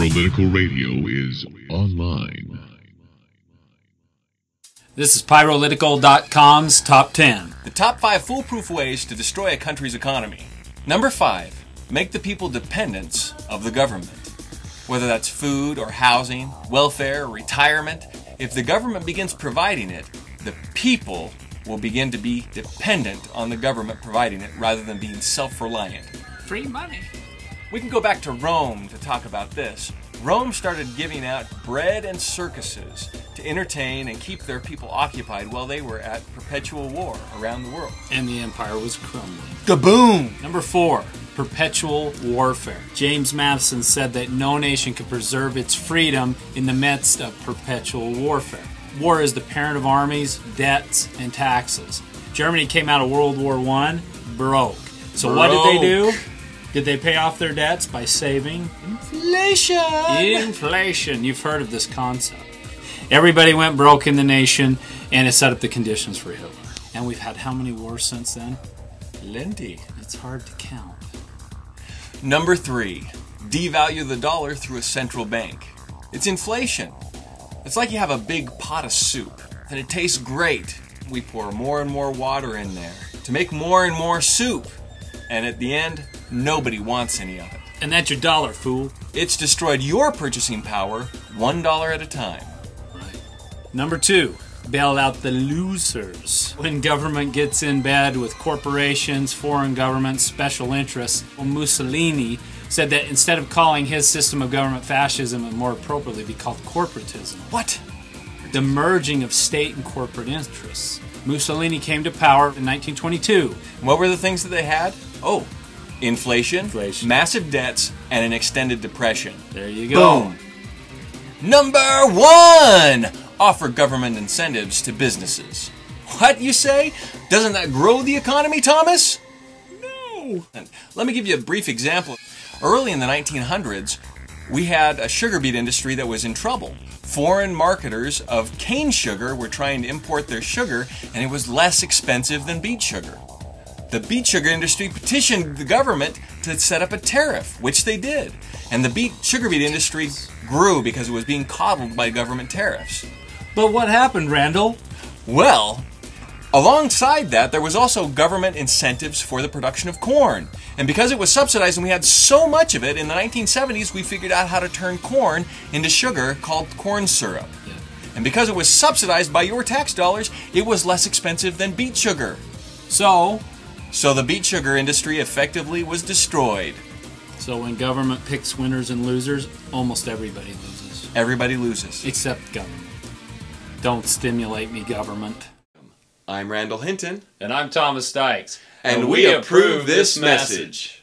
Pyrolytical Radio is online. This is Pyrolytical.com's Top 10. The top 5 foolproof ways to destroy a country's economy. Number 5, make the people dependents of the government. Whether that's food or housing, welfare, or retirement, if the government begins providing it, the people will begin to be dependent on the government providing it rather than being self-reliant. Free money. We can go back to Rome to talk about this. Rome started giving out bread and circuses to entertain and keep their people occupied while they were at perpetual war around the world. And the empire was crumbling. Kaboom! Number 4, perpetual warfare. James Madison said that no nation could preserve its freedom in the midst of perpetual warfare. War is the parent of armies, debts, and taxes. Germany came out of World War I broke. So what did they do? Did they pay off their debts by saving? Inflation! Inflation. You've heard of this concept. Everybody went broke in the nation, and it set up the conditions for Hitler. And we've had how many wars since then? Plenty. It's hard to count. Number 3, devalue the dollar through a central bank. It's inflation. It's like you have a big pot of soup, and it tastes great. We pour more and more water in there to make more and more soup. And at the end, nobody wants any of it. And that's your dollar, fool. It's destroyed your purchasing power $1 at a time. Right. Number 2, bail out the losers. When government gets in bed with corporations, foreign governments, special interests, Mussolini said that instead of calling his system of government fascism, it would more appropriately be called corporatism. What? The merging of state and corporate interests. Mussolini came to power in 1922. What were the things that they had? Oh, inflation, massive debts, and an extended depression. There you go. Boom. Number 1, offer government incentives to businesses. What, you say? Doesn't that grow the economy, Thomas? No. Let me give you a brief example. Early in the 1900s, we had a sugar beet industry that was in trouble. Foreign marketers of cane sugar were trying to import their sugar, and it was less expensive than beet sugar. The beet sugar industry petitioned the government to set up a tariff, which they did. And the sugar beet industry grew because it was being coddled by government tariffs. But what happened, Randall? Well, alongside that, there was also government incentives for the production of corn. And because it was subsidized and we had so much of it, in the 1970s we figured out how to turn corn into sugar called corn syrup. Yeah. And because it was subsidized by your tax dollars, it was less expensive than beet sugar. So the beet sugar industry effectively was destroyed. So when government picks winners and losers, almost everybody loses. Everybody loses. Except government. Don't stimulate me, government. I'm Randall Hinton. And I'm Thomas Dykes. And we approve this message.